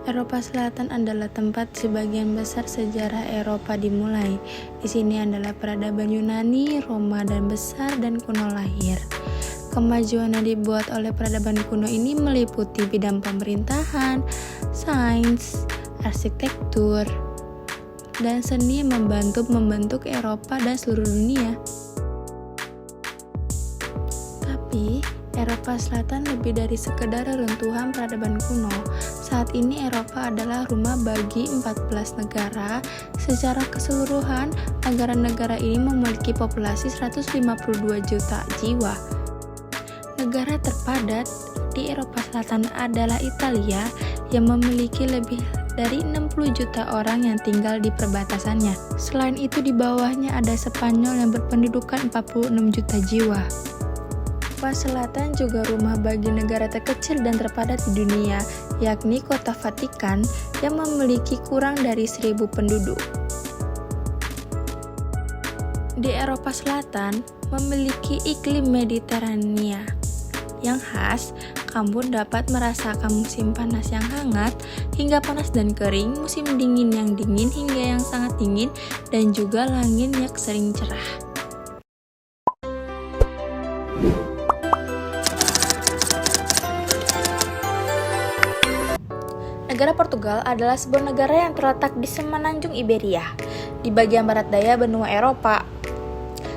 Eropa Selatan adalah tempat sebagian besar sejarah Eropa dimulai. Di sini adalah peradaban Yunani, Roma, dan besar dan kuno lahir. Kemajuan yang dibuat oleh peradaban kuno ini meliputi bidang pemerintahan, sains, arsitektur, dan seni yang membentuk Eropa dan seluruh dunia. Tapi, Eropa Selatan lebih dari sekedar reruntuhan peradaban kuno. Saat ini Eropa adalah rumah bagi 14 negara. Secara keseluruhan, negara-negara ini memiliki populasi 152 juta jiwa. Negara terpadat di Eropa Selatan adalah Italia yang memiliki lebih dari 60 juta orang yang tinggal di perbatasannya. Selain itu di bawahnya ada Spanyol yang berpendudukan 46 juta jiwa. Eropa Selatan juga rumah bagi negara terkecil dan terpadat di dunia, yakni Kota Vatikan yang memiliki kurang dari 1.000 penduduk. Di Eropa Selatan memiliki iklim Mediterania yang khas. Kamu dapat merasakan musim panas yang hangat hingga panas dan kering, musim dingin yang dingin hingga yang sangat dingin, dan juga langit yang sering cerah. Negara Portugal adalah sebuah negara yang terletak di semenanjung Iberia, di bagian barat daya benua Eropa.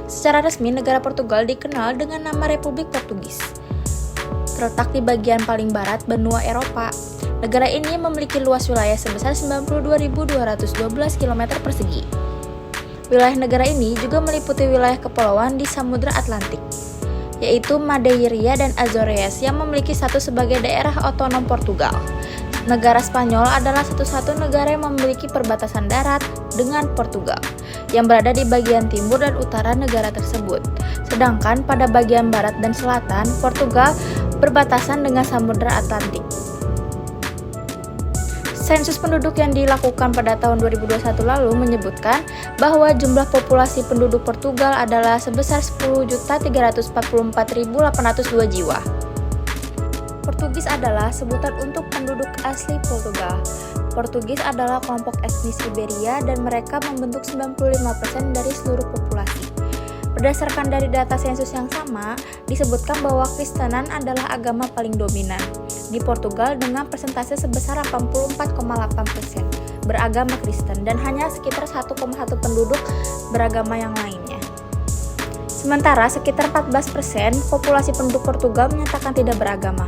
Secara resmi, negara Portugal dikenal dengan nama Republik Portugis. Terletak di bagian paling barat benua Eropa, negara ini memiliki luas wilayah sebesar 92.212 km persegi. Wilayah negara ini juga meliputi wilayah kepulauan di Samudra Atlantik, yaitu Madeira dan Azores yang memiliki status sebagai daerah otonom Portugal. Negara Spanyol adalah satu-satu negara yang memiliki perbatasan darat dengan Portugal, yang berada di bagian timur dan utara negara tersebut. Sedangkan pada bagian barat dan selatan, Portugal berbatasan dengan Samudra Atlantik. Sensus penduduk yang dilakukan pada tahun 2021 lalu menyebutkan bahwa jumlah populasi penduduk Portugal adalah sebesar 10.344.802 jiwa. Portugis adalah sebutan untuk penduduk asli Portugal. Portugis adalah kelompok etnis Iberia dan mereka membentuk 95% dari seluruh populasi. Berdasarkan dari data sensus yang sama, disebutkan bahwa Kristenan adalah agama paling dominan di Portugal dengan persentase sebesar 84,8% beragama Kristen dan hanya sekitar 1,1 penduduk beragama yang lainnya. Sementara sekitar 14% populasi penduduk Portugal menyatakan tidak beragama.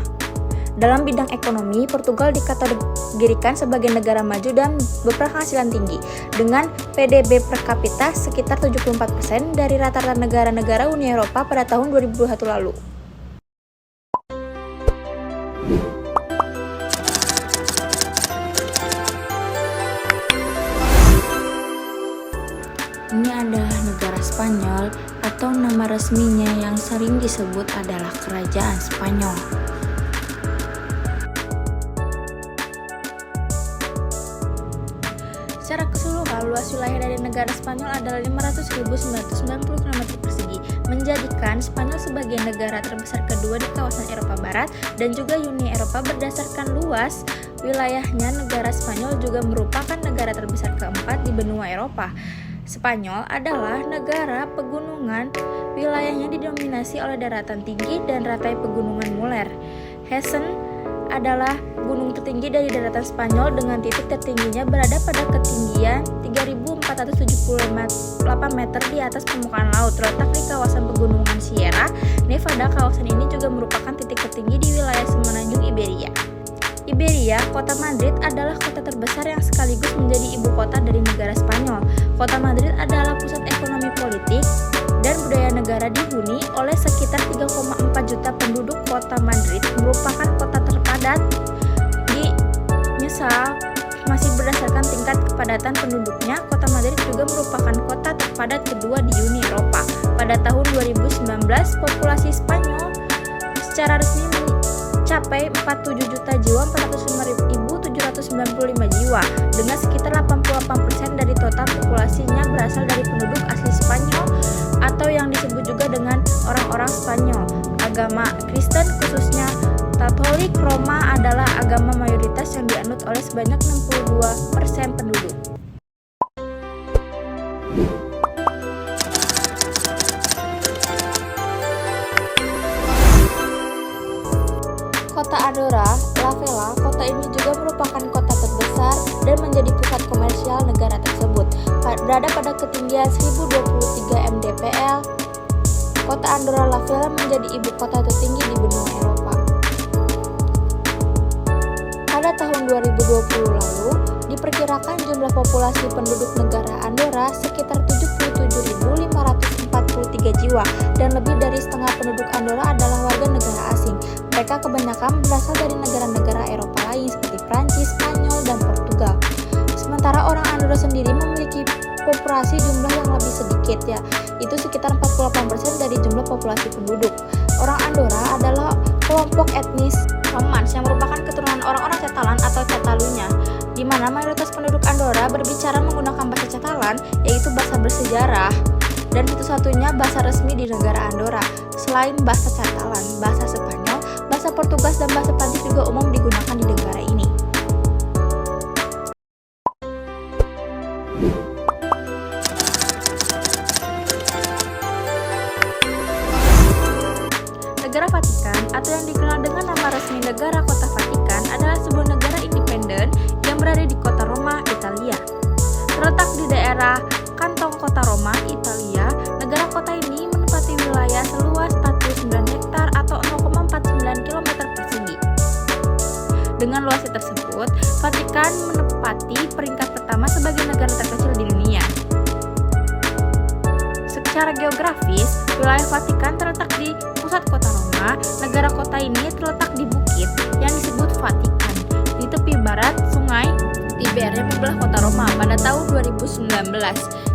Dalam bidang ekonomi, Portugal dikategorikan sebagai negara maju dan berpenghasilan tinggi, dengan PDB per kapita sekitar 74% dari rata-rata negara-negara Uni Eropa pada tahun 2021 lalu. Ini adalah negara Spanyol, atau nama resminya yang sering disebut adalah Kerajaan Spanyol. Secara keseluruhan, luas wilayah dari negara Spanyol adalah 500.990 km persegi, menjadikan Spanyol sebagai negara terbesar kedua di kawasan Eropa Barat dan juga Uni Eropa. Berdasarkan luas wilayahnya, negara Spanyol juga merupakan negara terbesar keempat di benua Eropa. Spanyol adalah negara pegunungan, wilayahnya didominasi oleh daratan tinggi dan rantai pegunungan Muller. Hessen adalah gunung tertinggi dari daratan Spanyol dengan titik tertingginya berada pada ketinggian 3.478 meter di atas permukaan laut. Terletak di kawasan pegunungan Sierra Nevada, kawasan ini juga merupakan titik tertinggi di wilayah semenanjung Iberia. Iberia, kota Madrid adalah kota terbesar yang sekaligus menjadi ibu kota dari negara Spanyol. Kota Madrid adalah pusat ekonomi, politik, dan budaya negara dihuni oleh sekitar 3,4 juta penduduk. Kota Madrid merupakan kota terpadat di masih berdasarkan tingkat kepadatan penduduknya. Kota Madrid juga merupakan kota terpadat kedua di Uni Eropa. Pada tahun 2019, populasi Spanyol secara resmi mencapai 47.405.795 jiwa, dengan sekitar 88% dari total populasinya berasal dari penduduk asli Spanyol atau yang disebut juga dengan orang-orang Spanyol. Agama Kristen, khususnya Katolik Roma adalah agama mayoritas yang dianut oleh sebanyak 62% penduduk. Kota Andorra la Vella, kota ini juga merupakan kota terbesar dan menjadi pusat komersial negara tersebut. Berada pada ketinggian 1023 mdpl, kota Andorra la Vella menjadi ibu kota tertinggi di benua Eropa. Pada tahun 2020 lalu, diperkirakan jumlah populasi penduduk negara Andorra sekitar 77.543 jiwa dan lebih dari setengah penduduk Andorra adalah warga negara asing. Mereka kebanyakan berasal dari negara-negara Eropa lain seperti Prancis, Spanyol, dan Portugal. Sementara orang Andorra sendiri memiliki populasi jumlah yang lebih sedikit, yaitu sekitar 48% dari jumlah populasi penduduk. Orang Andorra adalah kelompok etnis Romans yang merupakan keturunan orang-orang Catalan atau Catalunya, di mana mayoritas penduduk Andorra berbicara menggunakan bahasa Catalan, yaitu bahasa bersejarah dan satu-satunya bahasa resmi di negara Andorra. Selain bahasa Catalan, bahasa Spanyol, bahasa Portugis, dan bahasa Prancis juga umum digunakan di negara ini. Negara Vatikan, atau yang dikenal dengan nama resmi Negara Kota Vatikan, adalah sebuah negara independen yang berada di kota Roma, Italia. Terletak di daerah kantong kota Roma, Italia, negara kota ini menempati wilayah seluas 49 hektar atau 0,49 km persegi. Dengan luasnya tersebut, Vatikan menempati peringkat pertama sebagai negara terkecil di dunia. Secara geografis, wilayah Vatikan terletak di pusat kota Roma. Negara kota ini terletak di bukit yang disebut Vatikan, di tepi barat sungai Tiber yang membelah kota Roma. Pada tahun 2019,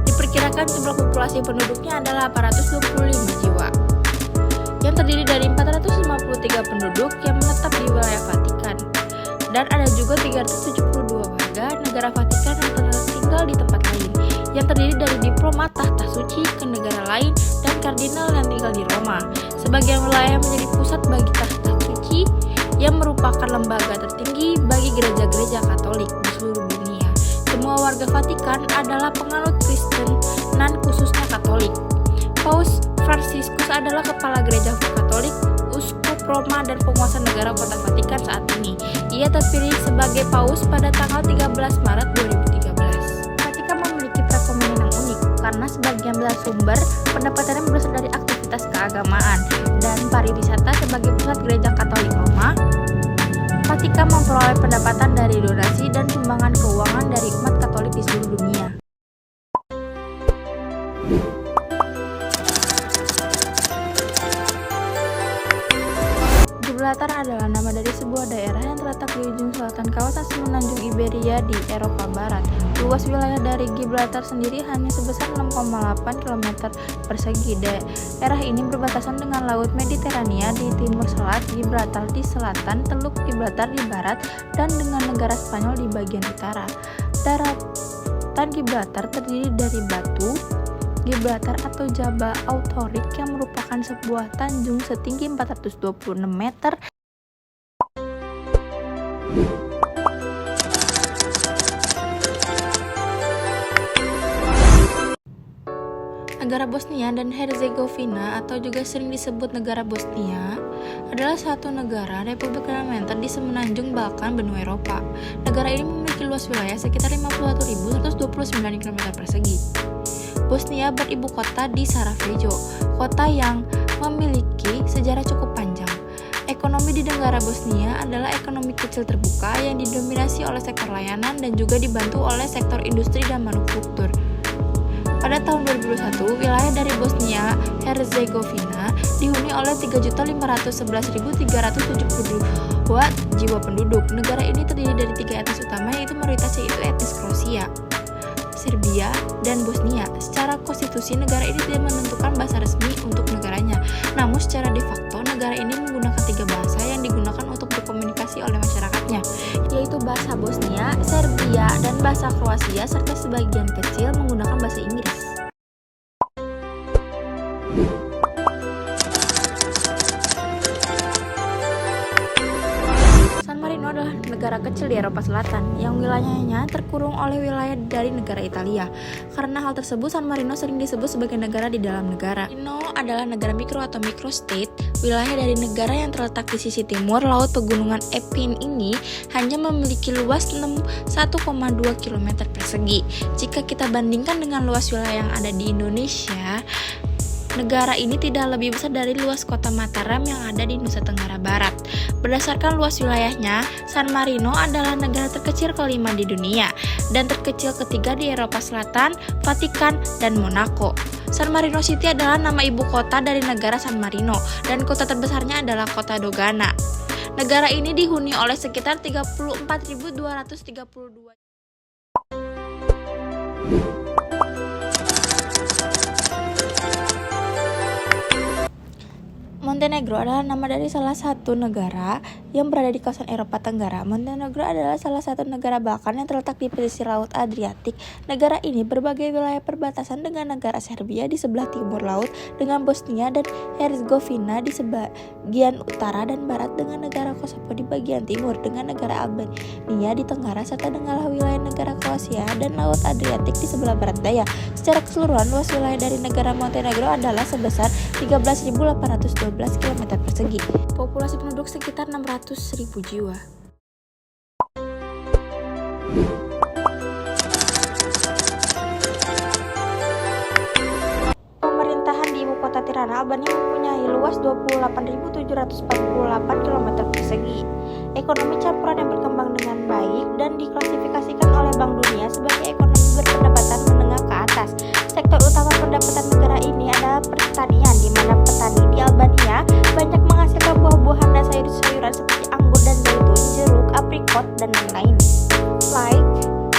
diperkirakan jumlah populasi penduduknya adalah 825 jiwa, yang terdiri dari 453 penduduk yang menetap di wilayah Vatikan, dan ada juga 372 warga negara Vatikan yang tinggal di tempat lain, yang terdiri dari diplomat tahta suci ke negara lain dan kardinal yang tinggal di Roma. Sebagian wilayah menjadi pusat bagi tahta suci yang merupakan lembaga tertinggi bagi gereja-gereja Katolik di seluruh dunia. Semua warga Vatikan adalah penganut Kristen, khususnya Katolik. Paus Fransiskus adalah kepala gereja Katolik, uskup Roma, dan penguasa negara kota Vatikan saat ini. Ia terpilih sebagai paus pada tanggal 13 Maret 2013. Vatikan memiliki perekonomian yang unik karena sebagian besar sumber pendapatannya berasal dari aktivitas keagamaan dan pariwisata. Sebagai pusat gereja Katolik Roma, Vatikan memperoleh pendapatan dari donasi dan sumbangan keuangan dari umat Katolik di seluruh dunia. Gibraltar adalah nama dari sebuah daerah yang terletak di ujung selatan kawasan semenanjung Iberia di Eropa Barat. Luas wilayah dari Gibraltar sendiri hanya sebesar 6,8 km persegi. Daerah ini berbatasan dengan Laut Mediterania di timur selat, Gibraltar di selatan, Teluk Gibraltar di barat, dan dengan negara Spanyol di bagian utara. Daratan Gibraltar terdiri dari batu Gibraltar atau Jabal Authoric yang merupakan sebuah tanjung setinggi 426 meter. Negara Bosnia dan Herzegovina, atau juga sering disebut negara Bosnia, adalah satu negara republik parlementer di semenanjung Balkan benua Eropa. Negara ini memiliki luas wilayah sekitar 51.129 km persegi. Bosnia beribu kota di Sarajevo, kota yang memiliki sejarah cukup panjang. Ekonomi di negara Bosnia adalah ekonomi kecil terbuka yang didominasi oleh sektor layanan dan juga dibantu oleh sektor industri dan manufaktur. Pada tahun 2021, wilayah dari Bosnia Herzegovina dihuni oleh 3.511.372 jiwa penduduk. Negara ini terdiri dari 3 etnis utama, yaitu mayoritas yaitu etnis Kroasia, Serbia, dan Bosnia. Secara konstitusi, negara ini tidak menentukan bahasa resmi untuk negaranya. Namun secara de facto, negara ini menggunakan 3 bahasa yang digunakan untuk berkomunikasi oleh masyarakatnya, yaitu bahasa Bosnia, Serbia, dan bahasa Kroasia, serta sebagian kecil menggunakan bahasa Inggris. terkecil di Eropa Selatan, yang wilayahnya terkurung oleh wilayah dari negara Italia. Karena hal tersebut, San Marino sering disebut sebagai negara di dalam negara. Marino adalah negara mikro atau microstate. Wilayah dari negara yang terletak di sisi timur laut pegunungan Apennine ini hanya memiliki luas 1,2 km persegi. Jika kita bandingkan dengan luas wilayah yang ada di Indonesia, negara ini tidak lebih besar dari luas kota Mataram yang ada di Nusa Tenggara Barat. Berdasarkan luas wilayahnya, San Marino adalah negara terkecil kelima di dunia dan terkecil ketiga di Eropa Selatan, Vatikan, dan Monaco. San Marino City adalah nama ibu kota dari negara San Marino dan kota terbesarnya adalah kota Dogana. Negara ini dihuni oleh sekitar 34.232. Montenegro adalah nama dari salah satu negara yang berada di kawasan Eropa Tenggara. Montenegro adalah salah satu negara Balkan yang terletak di pesisir Laut Adriatik. Negara ini berbagai wilayah perbatasan dengan negara Serbia di sebelah timur laut, dengan Bosnia dan Herzegovina di sebagian utara dan barat, dengan negara Kosovo di bagian timur, dengan negara Albania di tenggara, serta dengan wilayah negara Kroasia dan Laut Adriatik di sebelah barat daya. Secara keseluruhan, luas wilayah dari negara Montenegro adalah sebesar 13.812 km persegi. Populasi penduduk sekitar 600.000 jiwa. Pemerintahan di ibu kota Tirana, Albania mempunyai luas 28.748 km persegi. Ekonomi campuran yang berkembang dengan baik dan diklasifikasikan oleh Bank Dunia sebagai ekonomi berpendapatan menengah ke atas. Sektor utama pendapatan negara ini adalah pertanian, di mana petani di Albania banyak menghasilkan buah-buahan dan sayur-sayuran seperti anggur dan zaitun, jeruk, aprikot, dan lain-lain.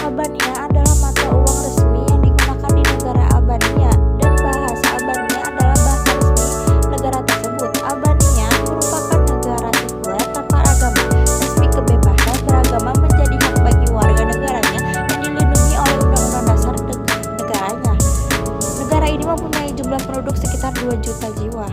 Albania adalah mata uang resmi yang digunakan di negara Albania dan bahasa Albania adalah bahasa resmi negara tersebut. Albania merupakan negara sekuler tanpa agama. Resmi kebebasan beragama menjadi hak bagi warga negaranya yang dilindungi oleh Undang-Undang Dasar negaranya. Negara ini mempunyai jumlah penduduk sekitar 2 juta jiwa.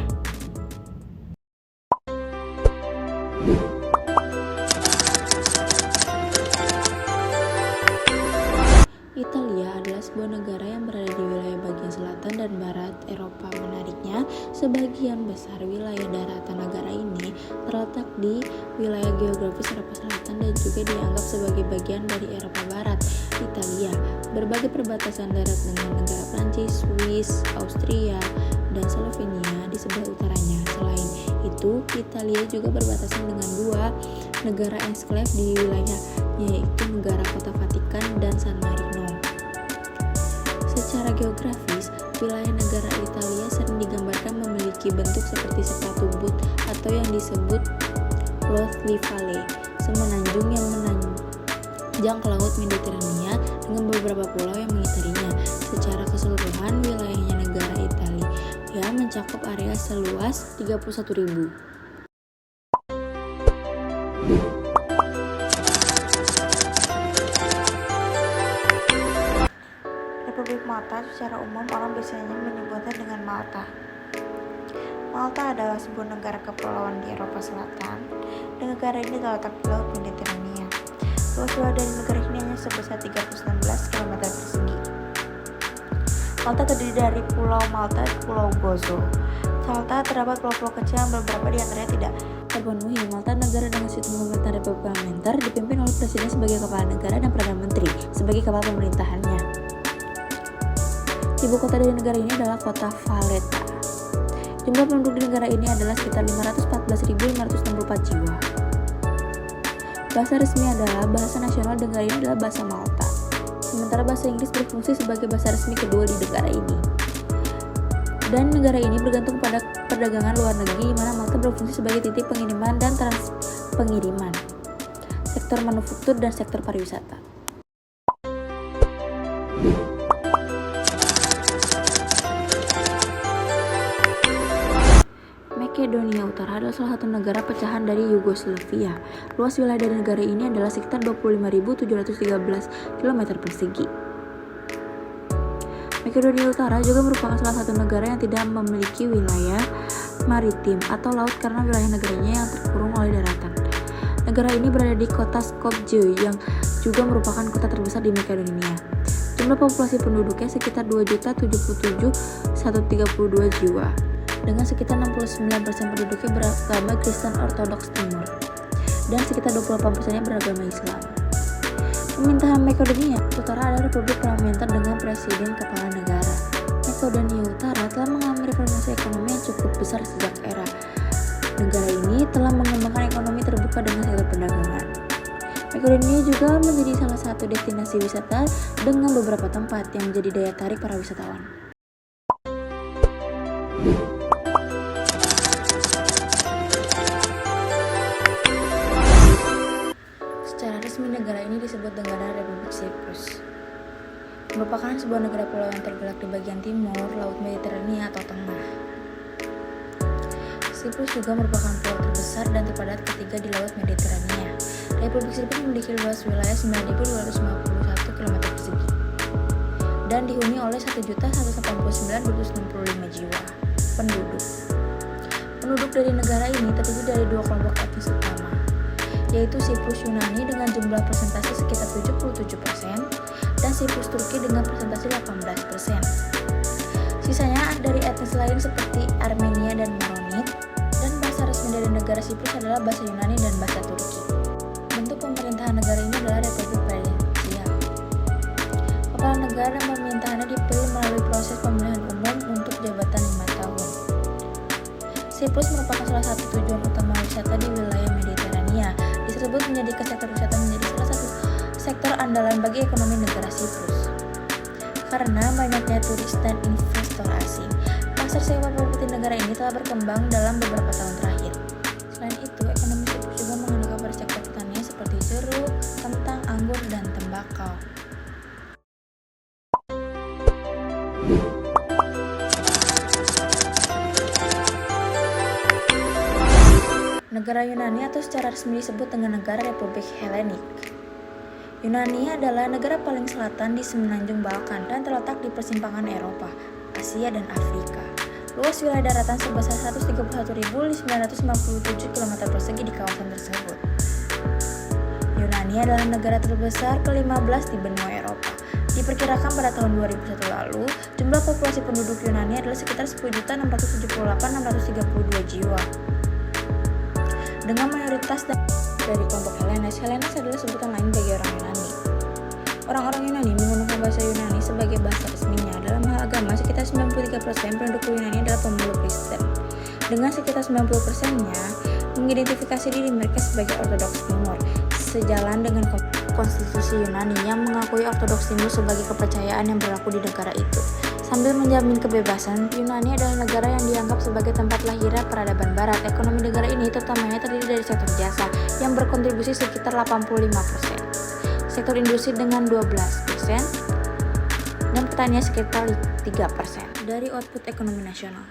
Italia adalah sebuah negara yang berada di wilayah bagian selatan dan barat Eropa. Menariknya, sebagian besar wilayah daratan negara ini terletak di wilayah geografis Eropa Selatan dan juga dianggap sebagai bagian dari Eropa Barat. Italia berbagai perbatasan darat dengan negara Prancis, Swiss, Austria, dan Slovenia di sebelah utaranya. Selain itu, Italia juga berbatasan dengan dua negara eksklave di wilayah, yaitu negara Kota Vatikan dan San Marino. Secara geografis, wilayah negara Italia sering digambarkan memiliki bentuk seperti sepatu boot atau yang disebut Lothly Valley, semenanjung yang menanjak ke laut Mediterania dengan beberapa pulau yang mengitarinya. Secara keseluruhan, wilayahnya negara Italia mencakup area seluas 31.000. Republik Malta secara umum orang biasanya menyebutnya dengan Malta. Malta adalah sebuah negara kepulauan di Eropa Selatan, dan negara ini terletak di Laut Mediterania. Luas wilayah dari negara ini hanya sebesar 319 km persegi. Malta terdiri dari Pulau Malta dan Pulau Gozo. Malta terdapat pulau-pulau kecil yang beberapa di antaranya tidak terpenuhi. Malta negara dengan sistem pemerintahan parlementer, dipimpin oleh presiden sebagai kepala negara dan perdana menteri sebagai kepala pemerintahannya. Ibu kota dari negara ini adalah kota Valletta. Jumlah penduduk di negara ini adalah sekitar 514.564 jiwa. Bahasa resmi adalah bahasa nasional negara ini adalah bahasa Malta. Sementara bahasa Inggris berfungsi sebagai bahasa resmi kedua di negara ini. Dan negara ini bergantung pada perdagangan luar negeri, di mana Malta berfungsi sebagai titik pengiriman dan transpengiriman, sektor manufaktur dan sektor pariwisata. Makedonia Utara adalah salah satu negara pecahan dari Yugoslavia. Luas wilayah dari negara ini adalah sekitar 25.713 km persegi. Makedonia Utara juga merupakan salah satu negara yang tidak memiliki wilayah maritim atau laut karena wilayah negaranya yang terkurung oleh daratan. Negara ini berada di kota Skopje yang juga merupakan kota terbesar di Makedonia. Jumlah populasi penduduknya sekitar 2.007.132 jiwa, dengan sekitar 69% penduduknya beragama Kristen Ortodoks Timur, dan sekitar 28%-nya beragama Islam. Pemerintahan Makedonia Utara adalah republik parlementer dengan presiden kepala negara. Makedonia Utara telah mengalami reformasi ekonomi yang cukup besar sejak era. Negara ini telah mengembangkan ekonomi terbuka dengan sektor perdagangan. Makedonia juga menjadi salah satu destinasi wisata dengan beberapa tempat yang menjadi daya tarik para wisatawan. Secara resmi negara ini disebut negara Republik Siprus. Merupakan sebuah negara pulau yang terletak di bagian timur Laut Mediterania atau tengah. Siprus juga merupakan pulau terbesar dan terpadat ketiga di Laut Mediterania. Republik Siprus memiliki luas wilayah 9.251 km persegi dan dihuni oleh 1.189.265 jiwa penduduk. Penduduk dari negara ini terdiri dari dua kelompok etnis utama, yaitu Siprus Yunani dengan jumlah persentase sekitar 77% dan Siprus Turki dengan persentase 18%. Sisanya dari etnis lain seperti Armenia dan Maronit, dan bahasa resmi dari negara Siprus adalah bahasa Yunani dan bahasa Turki. Bentuk pemerintahan negara ini adalah Republik Presidensial. Kepala negara dan pemerintahannya dipilih melalui proses pemilihan umum untuk jabatan 5 tahun. Siprus merupakan salah satu tujuan utama wisata di wilayah Mediterania. Disebut menjadikan sektor wisata menjadi salah satu sektor andalan bagi ekonomi negara Siprus. Karena banyaknya turis dan investor asing, pasar sewa properti negara ini telah berkembang dalam beberapa tahun terakhir. Selain itu, ekonomi Siprus juga mengandalkan pada sektor pertanian seperti jeruk, kentang, anggur, dan tembakau. Negara Yunani atau secara resmi disebut dengan negara Republik Helenik. Yunani adalah negara paling selatan di semenanjung Balkan dan terletak di persimpangan Eropa, Asia, dan Afrika. Luas wilayah daratan sebesar 131.997 km persegi di kawasan tersebut. Yunani adalah negara terbesar ke-15 di benua Eropa. Diperkirakan pada tahun 2001 lalu, jumlah populasi penduduk Yunani adalah sekitar 10.678.632 jiwa. Dengan mayoritas dari kelompok Hellenes. Hellenes adalah sebutan lain bagi orang Yunani. Orang-orang Yunani menggunakan bahasa Yunani sebagai bahasa resminya. Dalam hal agama, sekitar 93% penduduk Yunani adalah pemeluk Kristen. Dengan sekitar 90%-nya mengidentifikasi diri mereka sebagai Ortodoks Timur, sejalan dengan konstitusi Yunani yang mengakui Ortodoks Timur sebagai kepercayaan yang berlaku di negara itu. Sambil menjamin kebebasan, Yunani adalah negara yang dianggap sebagai tempat lahirnya peradaban barat. Ekonomi negara ini terutamanya terdiri dari sektor jasa yang berkontribusi sekitar 85%, sektor industri dengan 12%, dan pertanian sekitar 3% dari output ekonomi nasional.